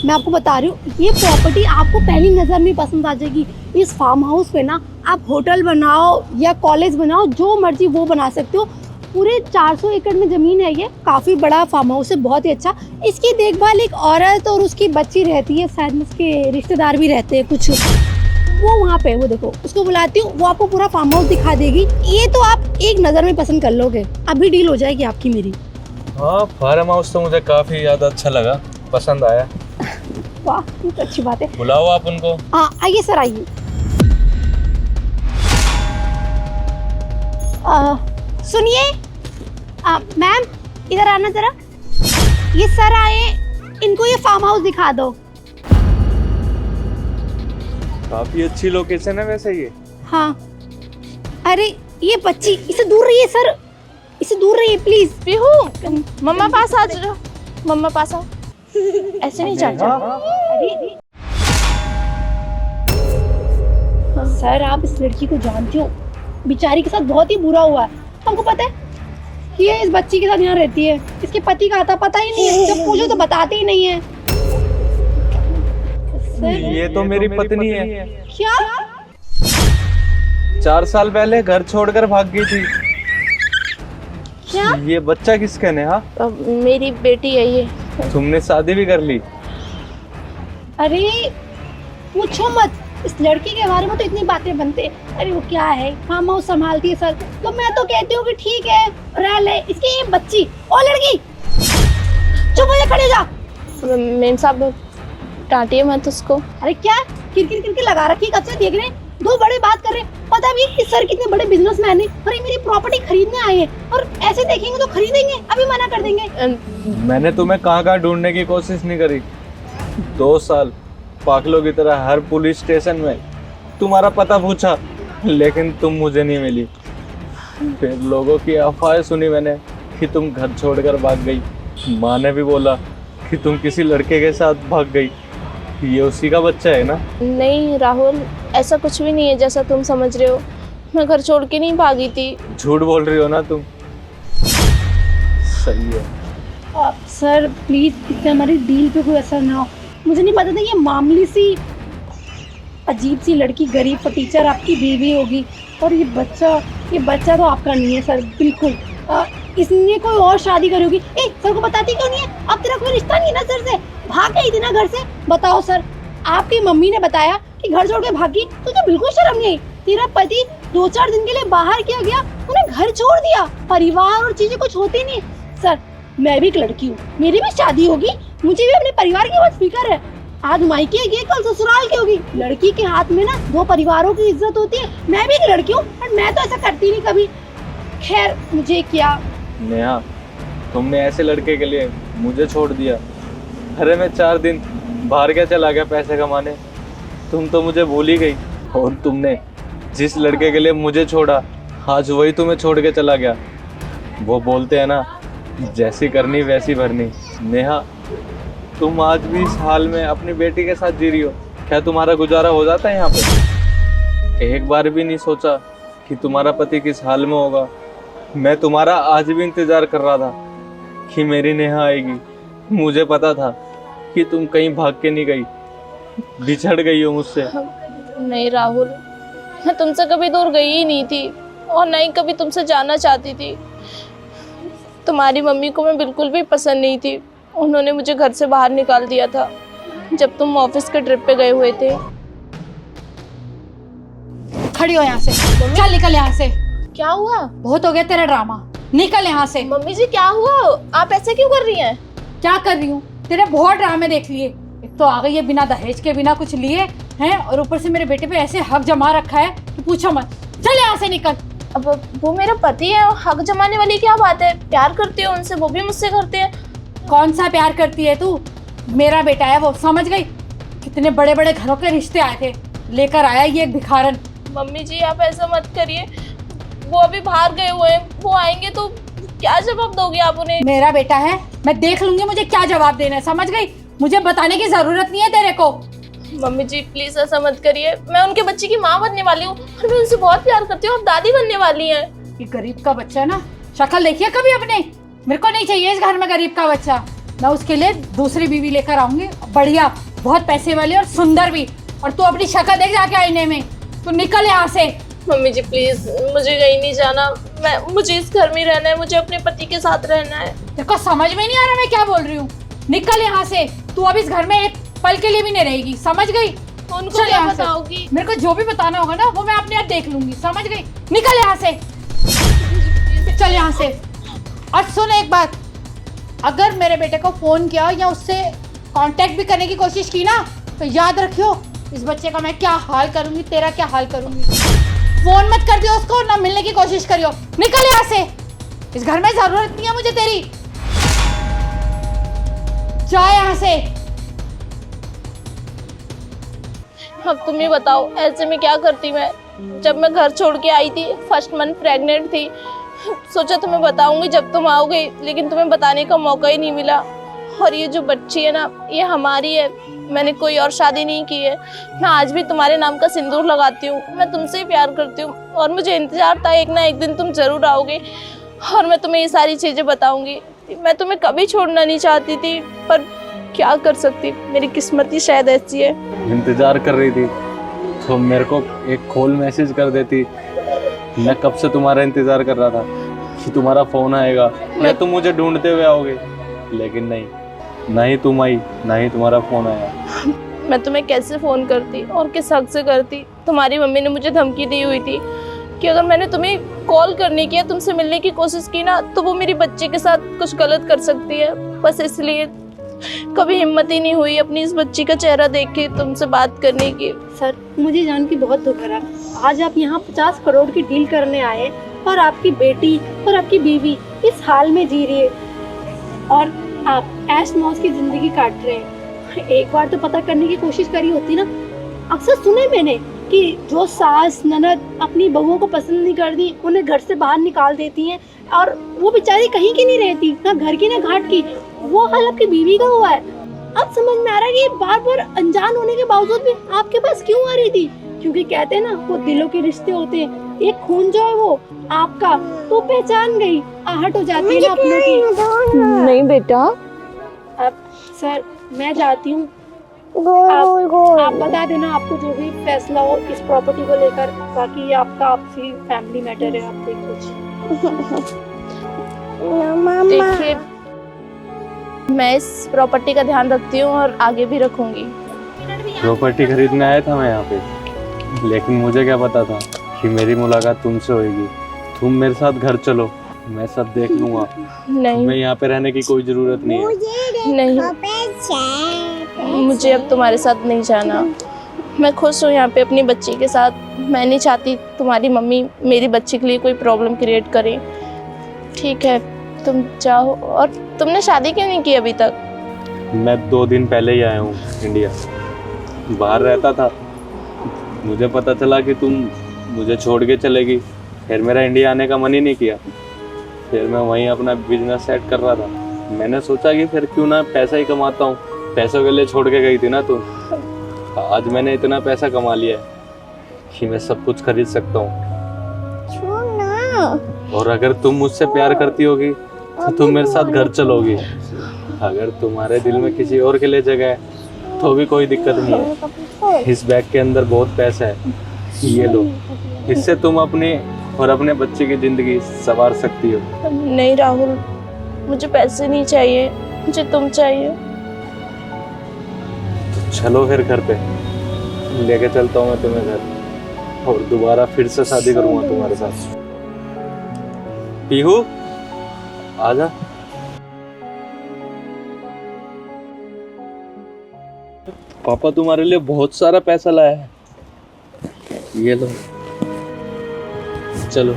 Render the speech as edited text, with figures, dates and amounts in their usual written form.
मैं आपको बता रही हूँ, ये प्रॉपर्टी आपको पहली नज़र में पसंद आ जाएगी। इस फार्म हाउस पे ना आप होटल बनाओ या कॉलेज बनाओ, जो मर्जी वो बना सकते हो। पूरे 400 एकड़ में ज़मीन है, ये काफ़ी बड़ा फार्म हाउस है, बहुत ही अच्छा। इसकी देखभाल एक औरत और उसकी बच्ची रहती है, शायद उसके रिश्तेदार भी रहते हैं कुछ, वो वहाँ पे, वो देखो उसको बुलाती हूँ, वो आपको पूरा फार्म हाउस दिखा देगी। ये तो आप एक नज़र में पसंद कर लोगे, अभी डील हो जाएगी आपकी मेरी। हाँ, फार्म हाउस तो मुझे काफी ज़्यादा अच्छा लगा, पसंद आया। वाह, ये तो अच्छी बात है। बुलाओ आप उनको। हाँ आइए सर, आइए। सुनिए मैम, इधर आना जरा। ये सर आए, इनको ये फार्म हाउस दिखा दो। काफी अच्छी लोकेशन है वैसे ये। हाँ, अरे ये बच्ची, इसे दूर रहिए सर, इसे दूर रहिए प्लीज। पीहू, मम्मा पास आ जाओ, मम्मा पास आओ। ऐसे नहीं जाना। अरे सर, आप इस लड़की को जानते हो, बेचारी के साथ बहुत ही बुरा हुआ है। हमको पता है कि ये इस बच्ची के साथ यहाँ रहती है, इसके पति का आता पता ही नहीं है, जब पूछो तो बताते ही नहीं है। सर, ये तो मेरी पत्नी है। क्या? 4 साल पहले घर छोड़कर भाग गई थी। क्या? ये बच्चा किसका है? हाँ, मेरी बेटी है ये। तुमने शादी भी कर ली? अरे पूछो मत, इस लड़की के बारे में तो इतनी बातें बनते हैं। अरे वो क्या है, फार्म हाउस संभालती है सर, तो मैं तो कहती हूँ कि ठीक है रह ले। इसकी ये बच्ची, ओ लड़की चुप हो जा, खड़े जा। मेम साहब डांटिए मत उसको। अरे क्या किरकिर किरकिर लगा रखी, कब से देख रहे हैं, दो बड़े बात कर रहे हैं। पता भी कि सर कितने बड़े बिजनेसमैन हैं और ये मेरी प्रॉपर्टी खरीदने आए हैं, और ऐसे देखेंगे तो खरीदेंगे, अभी मना कर देंगे। मैंने तुम्हें कहाँ ढूंढने की कोशिश नहीं करी। 2 साल पागलों की तरह हर पुलिस स्टेशन में तुम्हारा पता पूछा, लेकिन तुम मुझे नहीं मिली। फिर लोगों की अफवाहें सुनी मैंने कि तुम घर छोड़कर भाग गई। माँ ने भी बोला कि तुम किसी लड़के के साथ भाग गई। ये उसी का बच्चा है ना? नहीं राहुल, ऐसा कुछ भी नहीं है जैसा तुम समझ रहे हो। मैं घर छोड़ के नहीं भागी थी। झूठ बोल रही हो ना तुम? सही है। सर प्लीज, इससे हमारी डील पे कोई असर ना हो। मुझे नहीं पता था ये मामूली सी अजीब सी लड़की, गरीब फटीचर आपकी बीवी होगी, और ये बच्चा तो आपका नहीं है सर, बिल्कुल। इसने कोई और शादी करी होगी। ए, सर को बताती क्यों नहीं है? अब तेरा कोई रिश्ता नहीं है ना सर से, भाग गई थी ना घर से। बताओ सर, आपकी मम्मी ने बताया कि घर छोड़ के भागी, तुझे बिल्कुल शर्म नहीं आई? तेरा पति 2-4 दिन के लिए बाहर किया गया, उन्हें घर छोड़ दिया। परिवार और चीजें कुछ होती नहीं सर। मैं भी एक लड़की हूँ, मेरी भी शादी होगी, मुझे भी अपने परिवार की बहुत फिक्र है। आज मायके गई, कल ससुराल की होगी। लड़की के हाथ में ना 2 परिवारों की इज्जत होती है। मैं भी एक लड़की हूँ, और मैं तो ऐसा करती नहीं कभी। खैर, मुझे क्या। नेहा, तुमने ऐसे लड़के के लिए मुझे छोड़ दिया। अरे मैं 4 दिन बाहर क्या चला गया पैसे कमाने, तुम तो मुझे भूल ही गई। और तुमने जिस लड़के के लिए मुझे छोड़ा, आज वही तुम्हें छोड़ के चला गया। वो बोलते हैं ना, जैसी करनी वैसी भरनी। नेहा, तुम आज भी इस हाल में अपनी बेटी के साथ जी रही हो। क्या तुम्हारा गुजारा हो जाता है यहाँ पे? एक बार भी नहीं सोचा कि तुम्हारा पति किस हाल में होगा। मैं तुम्हारा आज भी इंतजार कर रहा था कि मेरी नेहा आएगी। मुझे पता था कि तुम कहीं भाग के नहीं गई, बिछड़ गई हो मुझसे। नहीं राहुल, मैं तुमसे कभी दूर गई ही नहीं थी, और नहीं कभी तुमसे जाना चाहती थी। तुम्हारी मम्मी को मैं बिल्कुल भी पसंद नहीं थी। उन्होंने मुझे घर से बाहर निकाल दिया था जब तुम ऑफिस के ट्रिप पे गए हुए थे। खड़ी हो यहाँ से, चल निकल यहाँ से। क्या हुआ? बहुत हो गया तेरा ड्रामा, निकल यहाँ से। मम्मी जी क्या हुआ? आप ऐसे क्यों कर रही हैं? क्या कर रही हूँ? तेरे बहुत ड्रामे देख लिए। एक तो आ गई है बिना दहेज के, बिना कुछ लिए हैं, और ऊपर से मेरे बेटे पे ऐसे हक जमा रखा है कि पूछो मत। चल यहाँ से निकल। अब वो मेरा पति है, हक जमाने वाली क्या बात है? प्यार करती हो उनसे, वो भी मुझसे करते हैं। कौन सा प्यार करती है तू? मेरा बेटा है वो, समझ गई? कितने बड़े बड़े घरों के रिश्ते आए थे, लेकर आया ये एक भिखारन। मम्मी जी आप ऐसा मत करिए, वो अभी बाहर गए हुए हैं, वो आएंगे तो क्या जवाब दोगे आप उन्हें? मेरा बेटा है, मैं देख लूंगी मुझे क्या जवाब देना है, समझ गई? मुझे बताने की जरूरत नहीं है तेरे को। मम्मी जी प्लीज ऐसा मत करिए, मैं उनके बच्चे की माँ बनने वाली हूँ, और मैं उनसे बहुत प्यार करती हूँ, और दादी बनने वाली हैं। ये गरीब का बच्चा है ना, शक्ल देखिए कभी अपने। मेरे को नहीं चाहिए इस घर में गरीब का बच्चा। मैं उसके लिए दूसरी बीवी लेकर आऊंगी, बढ़िया, बहुत पैसे वाली और सुंदर भी। और तू अपनी शक्ल देख जाके आईने में। तू निकल यहाँ से। मम्मी जी प्लीज, मुझे कहीं नहीं जाना, मुझे इस घर में रहना है, मुझे अपने पति के साथ रहना है। देखो समझ में नहीं आ रहा मैं क्या बोल रही हूँ। निकल यहाँ से। तू अब इस घर में एक पल के लिए भी नहीं रहेगी, समझ गई? उनको चल क्या यहाँ से। बताओगी? मेरे को जो भी बताना होगा ना वो मैं अपने आप देख लूंगी, समझ गई? निकल यहाँ से, चल यहाँ से। और सुन एक बात, अगर मेरे बेटे को फोन किया या उससे कांटेक्ट भी करने की कोशिश की ना, तो याद रखियो इस बच्चे का मैं क्या हाल करूंगी, तेरा क्या हाल करूंगी। फोन मत कर दियो उसको, ना मिलने की कोशिश करियो। निकल यहाँ से, इस घर में जरूरत नहीं है मुझे तेरी। जा यहाँ से। अब तुम ही बताओ, ऐसे में क्या करती मैं? जब मैं घर छोड़ के आई थी, फर्स्ट मंथ प्रेग्नेंट थी, सोचा तुम्हें बताऊंगी जब तुम आओगे, लेकिन तुम्हें बताने का मौका ही नहीं मिला। और ये जो बच्ची है ना, ये हमारी है, मैंने कोई और शादी नहीं की है। मैं आज भी तुम्हारे नाम का सिंदूर लगाती हूँ, मैं तुमसे ही प्यार करती हूँ, और मुझे इंतजार था एक ना एक दिन तुम जरूर आओगे और मैं तुम्हें ये सारी चीज़ें बताऊंगी। मैं तुम्हें कभी छोड़ना नहीं चाहती थी, पर क्या कर सकती, मेरी किस्मत ही शायद ऐसी है। इंतजार कर रही थी तो मेरे को एक कॉल मैसेज कर देती। मैं कब से तुम्हारा इंतजार कर रहा था कि तुम्हारा फोन आएगा या तुम मुझे ढूंढते हुए आओगे, लेकिन नहीं, ना ही तुम आई, ना ही तुम्हारा फोन आया। मैं तुम्हें कैसे फ़ोन करती और किस हक से करती? तुम्हारी मम्मी ने मुझे धमकी दी हुई थी कि अगर मैंने तुम्हें कॉल करने की या तुमसे मिलने की कोशिश की ना, तो वो मेरी बच्चे के साथ कुछ गलत कर सकती है। बस इसलिए कभी हिम्मत ही नहीं हुई अपनी इस बच्ची का चेहरा देख के तुमसे बात करने की। सर, मुझे जान के बहुत दुख हो रहा है। आज आप यहाँ 50 करोड़ की डील करने आए और आपकी बेटी और आपकी बीवी इस हाल में जी रही है और आप ऐश मौज की जिंदगी काट रहे हैं। एक बार तो पता करने की कोशिश करी होती ना। अक्सर सुने मैंने कि जो सास ननद अपनी बहुओं को पसंद नहीं करती, उन्हें घर से बाहर निकाल देती हैं और वो बेचारी कहीं की नहीं रहती, ना घर की ना घाट की। वो हाल आपकी बीवी का हुआ है। अब समझ में आ रहा है कि बार बार अनजान होने के बावजूद भी आपके पास क्यों आ रही थी, क्योंकि कहते हैं ना, वो दिलों के रिश्ते होते हैं। एक खून जो है वो आपका, तो पहचान गई, आहट हो जाती है ना अपनों की। नहीं बेटा। अब सर मैं जाती हूँ, आप बता देना आपको जो भी फैसला हो इस प्रॉपर्टी को लेकर। बाकी ये आपका आपसी फैमिली मैटर है, आप देख लीजिए। देखिए, मैं इस प्रॉपर्टी का ध्यान रखती हूँ और आगे भी रखूंगी। प्रॉपर्टी खरीदने आया था मैं यहाँ पे, लेकिन मुझे क्या पता था कि मेरी मुलाकात तुमसे होगी। तुम मेरे साथ घर चलो, मैं सब देख लूंगा। नहीं, तुम्हें यहाँ पे रहने की कोई जरूरत नहीं है। नहीं, मुझे अब तुम्हारे साथ नहीं जाना। मैं खुश हूँ यहाँ पे अपनी बच्ची के साथ। मैं नहीं चाहती तुम्हारी मम्मी मेरी बच्ची के लिए कोई प्रॉब्लम क्रिएट करे। ठीक है, तुम जाओ। और तुमने शादी क्यों नहीं की अभी तक? मैं 2 दिन पहले ही आया हूँ इंडिया, बाहर रहता था। मुझे पता चला कि तुम मुझे छोड़ के चलेगी, फिर मेरा इंडिया आने का मन ही नहीं किया। फिर मैं वहीं अपना बिजनेस सेट कर रहा था। मैंने सोचा कि फिर क्यों ना पैसा ही कमाता हूँ। पैसों के लिए छोड़ के गई थी ना तुम। आज मैंने इतना पैसा कमा लिया है कि मैं सब कुछ खरीद सकता हूँ। और अगर तुम मुझसे प्यार करती होगी तो तुम मेरे साथ घर चलोगी। अगर तुम्हारे दिल में किसी और के लिए जगह है तो भी कोई दिक्कत नहीं है। इस बैग के अंदर बहुत पैसा है, ये लो। इससे तुम अपनी और अपने बच्चे की जिंदगी संवार सकती हो। नहीं राहुल, मुझे पैसे नहीं चाहिए, मुझे तुम चाहिए। तो चलो फिर घर पे, लेके चलता हूँ मैं तुम्हें घर, और दोबारा फिर से शादी करूँगा तुम्हारे साथ। पीहू, आजा। पापा तुम्हारे लिए बहुत सारा पैसा लाया है, ये लो। चलो।